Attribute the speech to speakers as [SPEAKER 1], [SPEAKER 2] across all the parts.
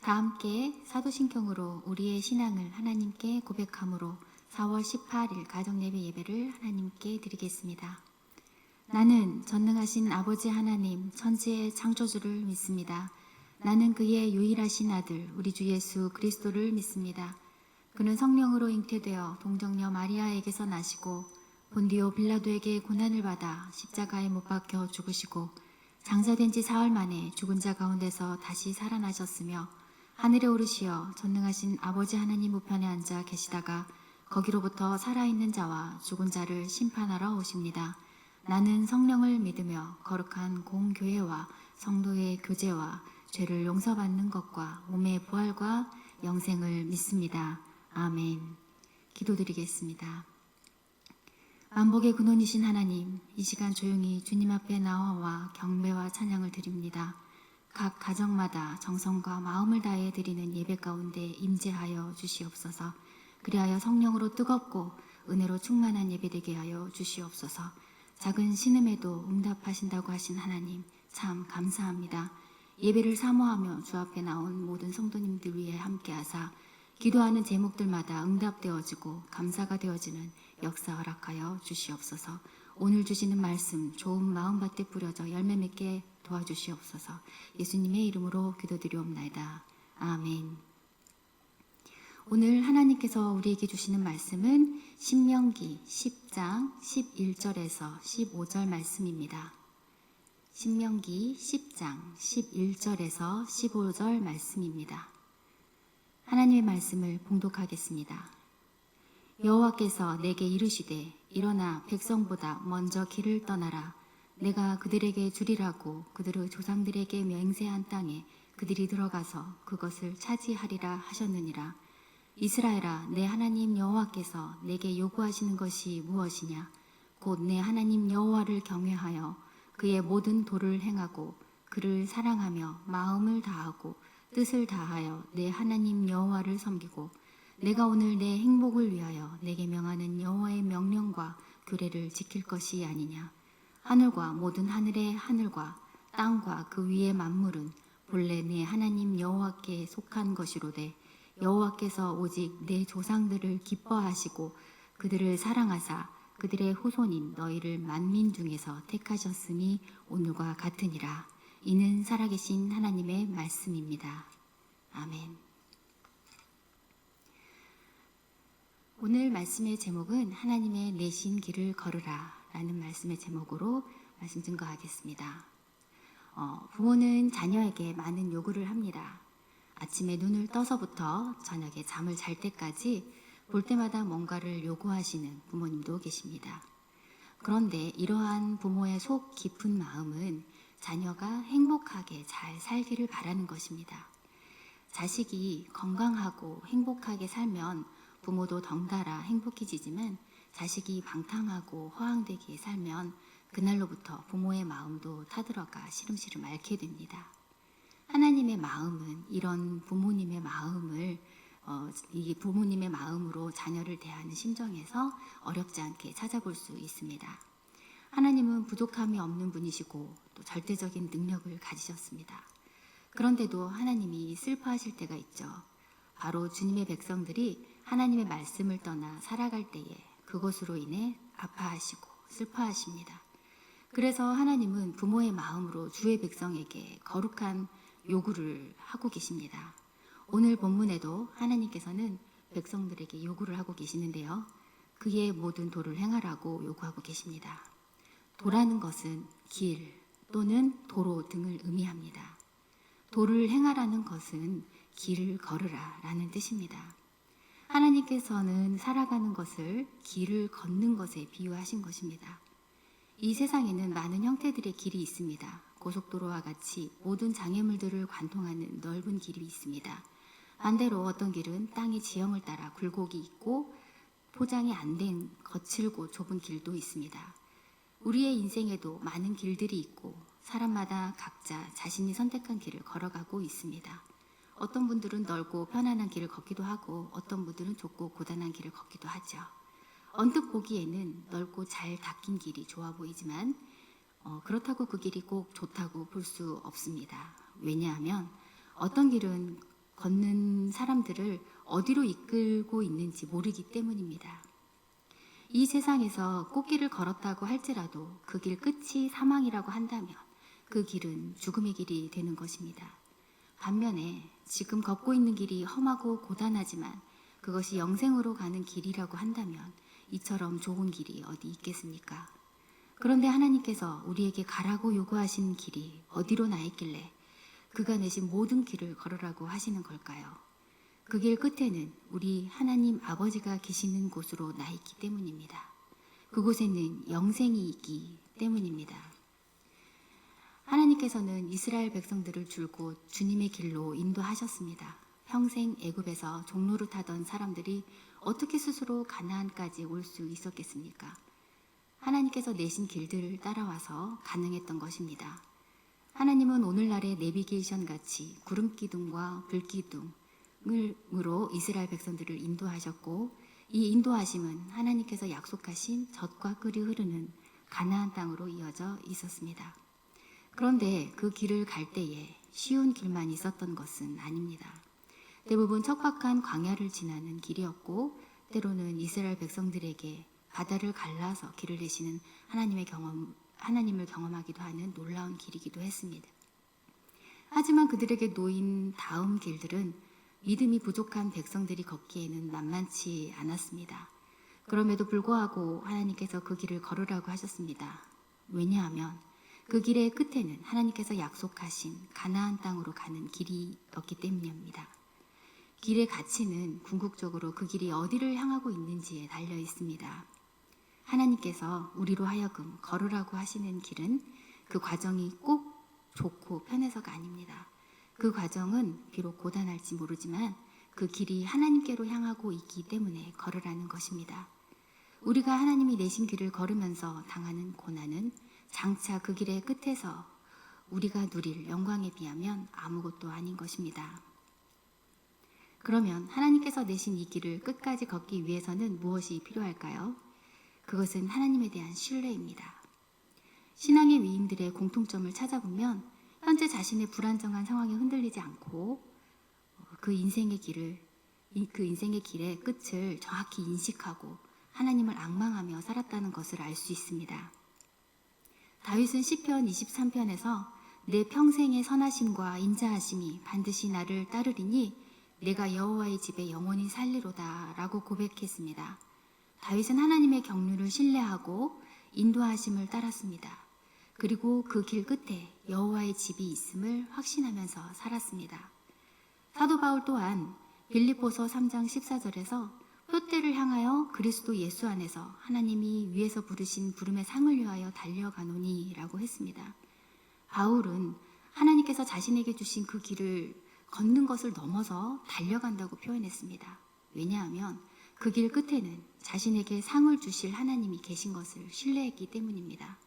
[SPEAKER 1] 다 함께 사도신경으로 우리의 신앙을 하나님께 고백함으로 4월 18일 가정예배 예배를 하나님께 드리겠습니다. 나는 전능하신 아버지 하나님 천지의 창조주를 믿습니다. 나는 그의 유일하신 아들 우리 주 예수 그리스도를 믿습니다. 그는 성령으로 잉태되어 동정녀 마리아에게서 나시고 본디오 빌라도에게 고난을 받아 십자가에 못 박혀 죽으시고 장사된 지 사흘 만에 죽은 자 가운데서 다시 살아나셨으며 하늘에 오르시어 전능하신 아버지 하나님 우편에 앉아 계시다가 거기로부터 살아있는 자와 죽은 자를 심판하러 오십니다. 나는 성령을 믿으며 거룩한 공교회와 성도의 교제와 죄를 용서받는 것과 몸의 부활과 영생을 믿습니다. 아멘. 기도드리겠습니다. 만복의 근원이신 하나님, 이 시간 조용히 주님 앞에 나와 경배와 찬양을 드립니다. 각 가정마다 정성과 마음을 다해 드리는 예배 가운데 임재하여 주시옵소서. 그리하여 성령으로 뜨겁고 은혜로 충만한 예배 되게 하여 주시옵소서. 작은 신음에도 응답하신다고 하신 하나님, 참 감사합니다. 예배를 사모하며 주 앞에 나온 모든 성도님들 위해 함께하사 기도하는 제목들마다 응답되어지고 감사가 되어지는 역사 허락하여 주시옵소서. 오늘 주시는 말씀 좋은 마음밭에 뿌려져 열매 맺게 도와주시옵소서. 예수님의 이름으로 기도드리옵나이다. 아멘. 오늘 하나님께서 우리에게 주시는 말씀은 신명기 10장 11절에서 15절 말씀입니다. 신명기 10장 11절에서 15절 말씀입니다. 하나님의 말씀을 봉독하겠습니다. 여호와께서 내게 이르시되 일어나 백성보다 먼저 길을 떠나라. 내가 그들에게 주리라고 그들의 조상들에게 맹세한 땅에 그들이 들어가서 그것을 차지하리라 하셨느니라. 이스라엘아, 내 하나님 여호와께서 내게 요구하시는 것이 무엇이냐? 곧 내 하나님 여호와를 경외하여 그의 모든 도를 행하고 그를 사랑하며 마음을 다하고 뜻을 다하여 내 하나님 여호와를 섬기고 내가 오늘 내 행복을 위하여 내게 명하는 여호와의 명령과 규례를 지킬 것이 아니냐. 하늘과 모든 하늘의 하늘과 땅과 그 위의 만물은 본래 내 하나님 여호와께 속한 것이로되 여호와께서 오직 내 조상들을 기뻐하시고 그들을 사랑하사 그들의 후손인 너희를 만민 중에서 택하셨으니 오늘과 같으니라. 이는 살아계신 하나님의 말씀입니다. 아멘. 오늘 말씀의 제목은 하나님의 내신 길을 걸으라 라는 말씀의 제목으로 말씀 증거하겠습니다. 부모는 자녀에게 많은 요구를 합니다. 아침에 눈을 떠서부터 저녁에 잠을 잘 때까지 볼 때마다 뭔가를 요구하시는 부모님도 계십니다. 그런데 이러한 부모의 속 깊은 마음은 자녀가 행복하게 잘 살기를 바라는 것입니다. 자식이 건강하고 행복하게 살면 부모도 덩달아 행복해지지만 자식이 방탕하고 허황되게 살면 그날로부터 부모의 마음도 타들어가 시름시름 앓게 됩니다. 하나님의 마음은 이런 부모님의 마음을 이 부모님의 마음으로 자녀를 대하는 심정에서 어렵지 않게 찾아볼 수 있습니다. 하나님은 부족함이 없는 분이시고 또 절대적인 능력을 가지셨습니다. 그런데도 하나님이 슬퍼하실 때가 있죠. 바로 주님의 백성들이 하나님의 말씀을 떠나 살아갈 때에 그것으로 인해 아파하시고 슬퍼하십니다. 그래서 하나님은 부모의 마음으로 주의 백성에게 거룩한 요구를 하고 계십니다. 오늘 본문에도 하나님께서는 백성들에게 요구를 하고 계시는데요. 그의 모든 도를 행하라고 요구하고 계십니다. 도라는 것은 길 또는 도로 등을 의미합니다. 도를 행하라는 것은 길을 걸으라 라는 뜻입니다. 하나님께서는 살아가는 것을 길을 걷는 것에 비유하신 것입니다. 이 세상에는 많은 형태들의 길이 있습니다. 고속도로와 같이 모든 장애물들을 관통하는 넓은 길이 있습니다. 반대로 어떤 길은 땅의 지형을 따라 굴곡이 있고 포장이 안 된 거칠고 좁은 길도 있습니다. 우리의 인생에도 많은 길들이 있고 사람마다 각자 자신이 선택한 길을 걸어가고 있습니다. 어떤 분들은 넓고 편안한 길을 걷기도 하고 어떤 분들은 좁고 고단한 길을 걷기도 하죠. 언뜻 보기에는 넓고 잘 닦인 길이 좋아 보이지만 그렇다고 그 길이 꼭 좋다고 볼 수 없습니다. 왜냐하면 어떤 길은 걷는 사람들을 어디로 이끌고 있는지 모르기 때문입니다. 이 세상에서 꽃길을 걸었다고 할지라도 그 길 끝이 사망이라고 한다면 그 길은 죽음의 길이 되는 것입니다. 반면에 지금 걷고 있는 길이 험하고 고단하지만 그것이 영생으로 가는 길이라고 한다면 이처럼 좋은 길이 어디 있겠습니까? 그런데 하나님께서 우리에게 가라고 요구하신 길이 어디로 나 있길래 그가 내신 모든 길을 걸으라고 하시는 걸까요? 그 길 끝에는 우리 하나님 아버지가 계시는 곳으로 나 있기 때문입니다. 그곳에는 영생이 있기 때문입니다. 하나님께서는 이스라엘 백성들을 줄곧 주님의 길로 인도하셨습니다. 평생 애굽에서 종로를 타던 사람들이 어떻게 스스로 가나안까지 올 수 있었겠습니까? 하나님께서 내신 길들을 따라와서 가능했던 것입니다. 하나님은 오늘날의 내비게이션 같이 구름 기둥과 불 기둥으로 이스라엘 백성들을 인도하셨고, 이 인도하심은 하나님께서 약속하신 젖과 꿀이 흐르는 가나안 땅으로 이어져 있었습니다. 그런데 그 길을 갈 때에 쉬운 길만 있었던 것은 아닙니다. 대부분 척박한 광야를 지나는 길이었고, 때로는 이스라엘 백성들에게 바다를 갈라서 길을 내시는 하나님을 경험하기도 하는 놀라운 길이기도 했습니다. 하지만 그들에게 놓인 다음 길들은 믿음이 부족한 백성들이 걷기에는 만만치 않았습니다. 그럼에도 불구하고 하나님께서 그 길을 걸으라고 하셨습니다. 왜냐하면 그 길의 끝에는 하나님께서 약속하신 가나안 땅으로 가는 길이었기 때문입니다. 길의 가치는 궁극적으로 그 길이 어디를 향하고 있는지에 달려 있습니다. 하나님께서 우리로 하여금 걸으라고 하시는 길은 그 과정이 꼭 좋고 편해서가 아닙니다. 그 과정은 비록 고단할지 모르지만 그 길이 하나님께로 향하고 있기 때문에 걸으라는 것입니다. 우리가 하나님이 내신 길을 걸으면서 당하는 고난은 장차 그 길의 끝에서 우리가 누릴 영광에 비하면 아무것도 아닌 것입니다. 그러면 하나님께서 내신 이 길을 끝까지 걷기 위해서는 무엇이 필요할까요? 그것은 하나님에 대한 신뢰입니다. 신앙의 위인들의 공통점을 찾아보면 현재 자신의 불안정한 상황에 흔들리지 않고 그 인생의 길의 끝을 정확히 인식하고 하나님을 앙망하며 살았다는 것을 알 수 있습니다. 다윗은 시편 23편에서 내 평생의 선하심과 인자하심이 반드시 나를 따르리니 내가 여호와의 집에 영원히 살리로다 라고 고백했습니다. 다윗은 하나님의 경륜을 신뢰하고 인도하심을 따랐습니다. 그리고 그 길 끝에 여호와의 집이 있음을 확신하면서 살았습니다. 사도 바울 또한 빌립보서 3장 14절에서 표대를 향하여 그리스도 예수 안에서 하나님이 위에서 부르신 부름의 상을 위하여 달려가노니 라고 했습니다. 바울은 하나님께서 자신에게 주신 그 길을 걷는 것을 넘어서 달려간다고 표현했습니다. 왜냐하면 그 길 끝에는 자신에게 상을 주실 하나님이 계신 것을 신뢰했기 때문입니다.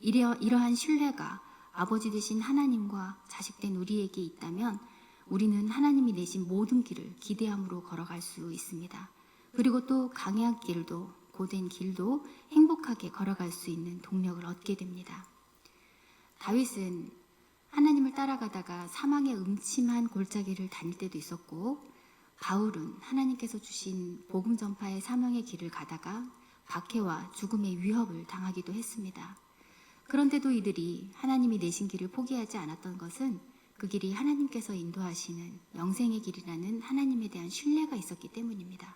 [SPEAKER 1] 이러한 신뢰가 아버지 되신 하나님과 자식된 우리에게 있다면 우리는 하나님이 내신 모든 길을 기대함으로 걸어갈 수 있습니다. 그리고 또 강한 길도 고된 길도 행복하게 걸어갈 수 있는 동력을 얻게 됩니다. 다윗은 하나님을 따라가다가 사망의 음침한 골짜기를 다닐 때도 있었고, 바울은 하나님께서 주신 복음 전파의 사명의 길을 가다가 박해와 죽음의 위협을 당하기도 했습니다. 그런데도 이들이 하나님이 내신 길을 포기하지 않았던 것은 그 길이 하나님께서 인도하시는 영생의 길이라는 하나님에 대한 신뢰가 있었기 때문입니다.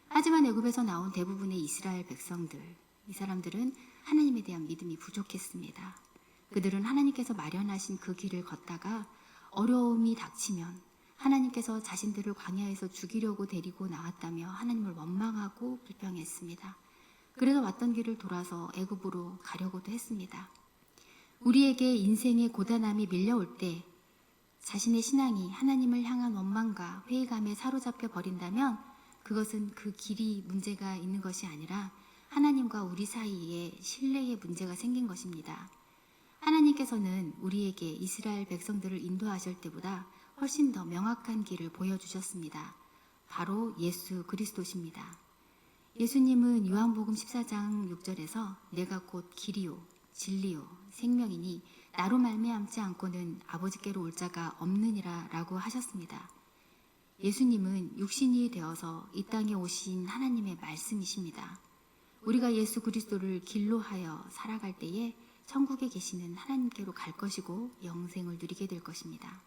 [SPEAKER 1] 하지만 애굽에서 나온 대부분의 이스라엘 백성들, 이 사람들은 하나님에 대한 믿음이 부족했습니다. 그들은 하나님께서 마련하신 그 길을 걷다가 어려움이 닥치면 하나님께서 자신들을 광야에서 죽이려고 데리고 나왔다며 하나님을 원망하고 불평했습니다. 그래서 왔던 길을 돌아서 애굽으로 가려고도 했습니다. 우리에게 인생의 고단함이 밀려올 때 자신의 신앙이 하나님을 향한 원망과 회의감에 사로잡혀 버린다면 그것은 그 길이 문제가 있는 것이 아니라 하나님과 우리 사이에 신뢰의 문제가 생긴 것입니다. 하나님께서는 우리에게 이스라엘 백성들을 인도하실 때보다 훨씬 더 명확한 길을 보여주셨습니다. 바로 예수 그리스도십니다. 예수님은 요한복음 14장 6절에서 내가 곧 길이요 진리요 생명이니 나로 말미암지 않고는 아버지께로 올 자가 없느니라 라고 하셨습니다. 예수님은 육신이 되어서 이 땅에 오신 하나님의 말씀이십니다. 우리가 예수 그리스도를 길로 하여 살아갈 때에 천국에 계시는 하나님께로 갈 것이고 영생을 누리게 될 것입니다.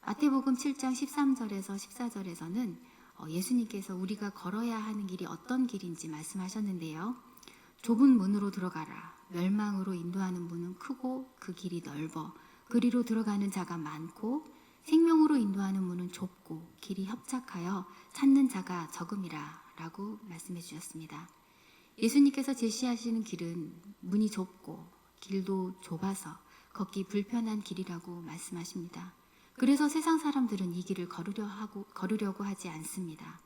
[SPEAKER 1] 마태복음 7장 13절에서 14절에서는 예수님께서 우리가 걸어야 하는 길이 어떤 길인지 말씀하셨는데요. 좁은 문으로 들어가라. 멸망으로 인도하는 문은 크고 그 길이 넓어 그리로 들어가는 자가 많고 생명으로 인도하는 문은 좁고 길이 협착하여 찾는 자가 적음이라 라고 말씀해 주셨습니다. 예수님께서 제시하시는 길은 문이 좁고 길도 좁아서 걷기 불편한 길이라고 말씀하십니다. 그래서 세상 사람들은 이 길을 걸으려고 하지 않습니다.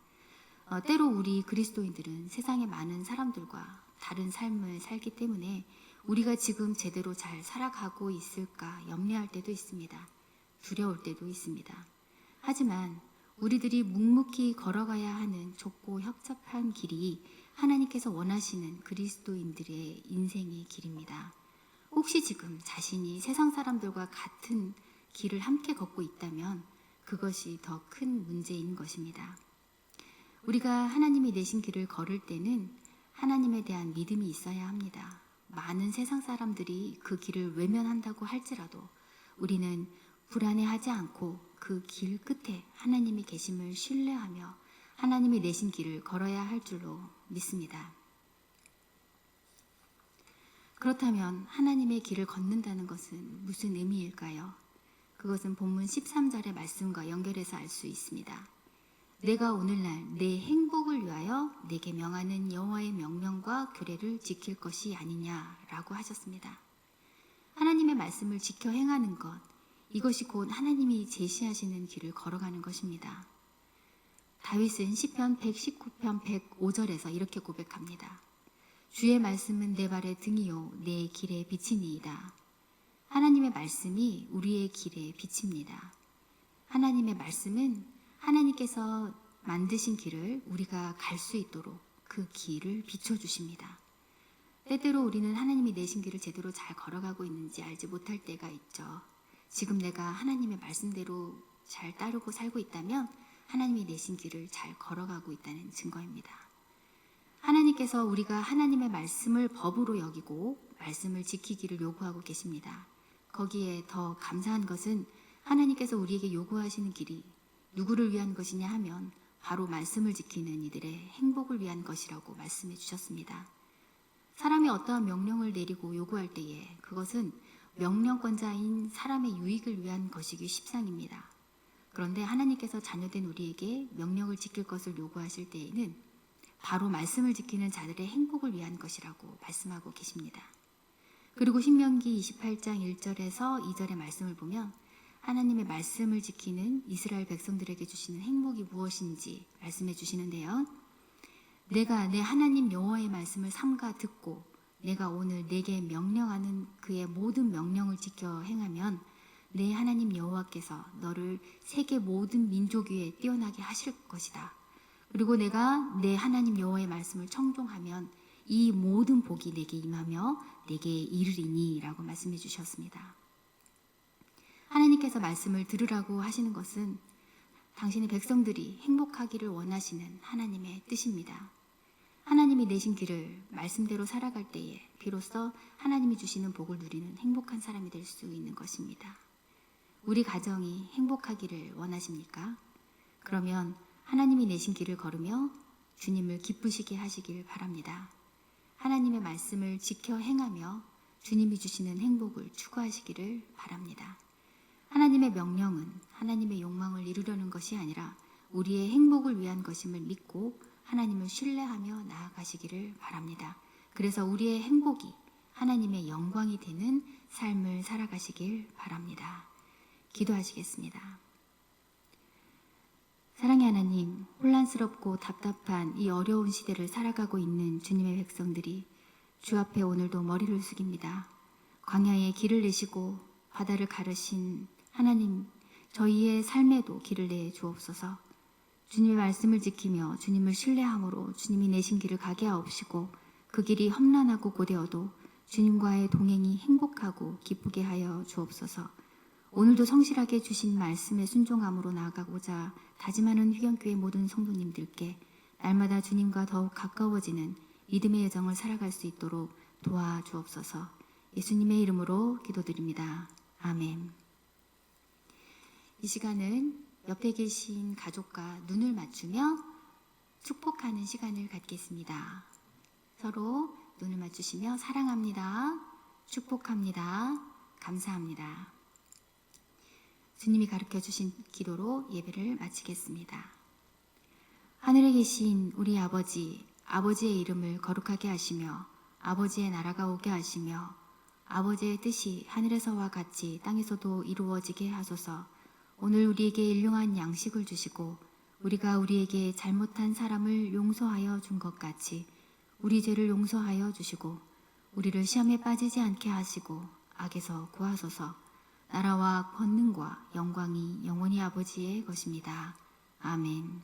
[SPEAKER 1] 때로 우리 그리스도인들은 세상의 많은 사람들과 다른 삶을 살기 때문에 우리가 지금 제대로 잘 살아가고 있을까 염려할 때도 있습니다. 두려울 때도 있습니다. 하지만 우리들이 묵묵히 걸어가야 하는 좁고 협착한 길이 하나님께서 원하시는 그리스도인들의 인생의 길입니다. 혹시 지금 자신이 세상 사람들과 같은 길을 함께 걷고 있다면 그것이 더 큰 문제인 것입니다. 우리가 하나님이 내신 길을 걸을 때는 하나님에 대한 믿음이 있어야 합니다. 많은 세상 사람들이 그 길을 외면한다고 할지라도 우리는 불안해하지 않고 그 길 끝에 하나님이 계심을 신뢰하며 하나님이 내신 길을 걸어야 할 줄로 믿습니다. 그렇다면 하나님의 길을 걷는다는 것은 무슨 의미일까요? 그것은 본문 13절의 말씀과 연결해서 알 수 있습니다. 내가 오늘날 내 행복을 위하여 내게 명하는 여호와의 명령과 규례를 지킬 것이 아니냐라고 하셨습니다. 하나님의 말씀을 지켜 행하는 것, 이것이 곧 하나님이 제시하시는 길을 걸어가는 것입니다. 다윗은 시편 119편 105절에서 이렇게 고백합니다. 주의 말씀은 내 발의 등이요 내 길의 빛이니이다. 하나님의 말씀이 우리의 길의 빛입니다. 하나님의 말씀은 하나님께서 만드신 길을 우리가 갈 수 있도록 그 길을 비춰주십니다. 때때로 우리는 하나님이 내신 길을 제대로 잘 걸어가고 있는지 알지 못할 때가 있죠. 지금 내가 하나님의 말씀대로 잘 따르고 살고 있다면 하나님이 내신 길을 잘 걸어가고 있다는 증거입니다. 하나님께서 우리가 하나님의 말씀을 법으로 여기고 말씀을 지키기를 요구하고 계십니다. 거기에 더 감사한 것은 하나님께서 우리에게 요구하시는 길이 누구를 위한 것이냐 하면 바로 말씀을 지키는 이들의 행복을 위한 것이라고 말씀해 주셨습니다. 사람이 어떠한 명령을 내리고 요구할 때에 그것은 명령권자인 사람의 유익을 위한 것이기 십상입니다. 그런데 하나님께서 자녀된 우리에게 명령을 지킬 것을 요구하실 때에는 바로 말씀을 지키는 자들의 행복을 위한 것이라고 말씀하고 계십니다. 그리고 신명기 28장 1절에서 2절의 말씀을 보면 하나님의 말씀을 지키는 이스라엘 백성들에게 주시는 행복이 무엇인지 말씀해 주시는데요. 내가 내 하나님 여호와의 말씀을 삼가 듣고 내가 오늘 내게 명령하는 그의 모든 명령을 지켜 행하면 내 하나님 여호와께서 너를 세계 모든 민족 위에 뛰어나게 하실 것이다. 그리고 내가 내 하나님 여호와의 말씀을 청종하면 이 모든 복이 내게 임하며 내게 이르리니 라고 말씀해 주셨습니다. 하나님께서 말씀을 들으라고 하시는 것은 당신의 백성들이 행복하기를 원하시는 하나님의 뜻입니다. 하나님이 내신 길을 말씀대로 살아갈 때에 비로소 하나님이 주시는 복을 누리는 행복한 사람이 될 수 있는 것입니다. 우리 가정이 행복하기를 원하십니까? 그러면 하나님이 내신 길을 걸으며 주님을 기쁘시게 하시길 바랍니다. 하나님의 말씀을 지켜 행하며 주님이 주시는 행복을 추구하시기를 바랍니다. 하나님의 명령은 하나님의 욕망을 이루려는 것이 아니라 우리의 행복을 위한 것임을 믿고 하나님을 신뢰하며 나아가시기를 바랍니다. 그래서 우리의 행복이 하나님의 영광이 되는 삶을 살아가시길 바랍니다. 기도하시겠습니다. 사랑의 하나님, 혼란스럽고 답답한 이 어려운 시대를 살아가고 있는 주님의 백성들이 주 앞에 오늘도 머리를 숙입니다. 광야에 길을 내시고 바다를 가르신 하나님, 저희의 삶에도 길을 내어 주옵소서. 주님의 말씀을 지키며 주님을 신뢰함으로 주님이 내신 길을 가게 하옵시고 그 길이 험난하고 고되어도 주님과의 동행이 행복하고 기쁘게 하여 주옵소서. 오늘도 성실하게 주신 말씀에 순종함으로 나아가고자 다짐하는 휘경교회 모든 성도님들께 날마다 주님과 더욱 가까워지는 믿음의 여정을 살아갈 수 있도록 도와주옵소서. 예수님의 이름으로 기도드립니다. 아멘. 이 시간은 옆에 계신 가족과 눈을 맞추며 축복하는 시간을 갖겠습니다. 서로 눈을 맞추시며 사랑합니다. 축복합니다. 감사합니다. 주님이 가르쳐 주신 기도로 예배를 마치겠습니다. 하늘에 계신 우리 아버지, 아버지의 이름을 거룩하게 하시며 아버지의 나라가 오게 하시며 아버지의 뜻이 하늘에서와 같이 땅에서도 이루어지게 하소서. 오늘 우리에게 일용할 양식을 주시고 우리가 우리에게 잘못한 사람을 용서하여 준 것 같이 우리 죄를 용서하여 주시고 우리를 시험에 빠지지 않게 하시고 악에서 구하소서. 나라와 권능과 영광이 영원히 아버지의 것입니다. 아멘.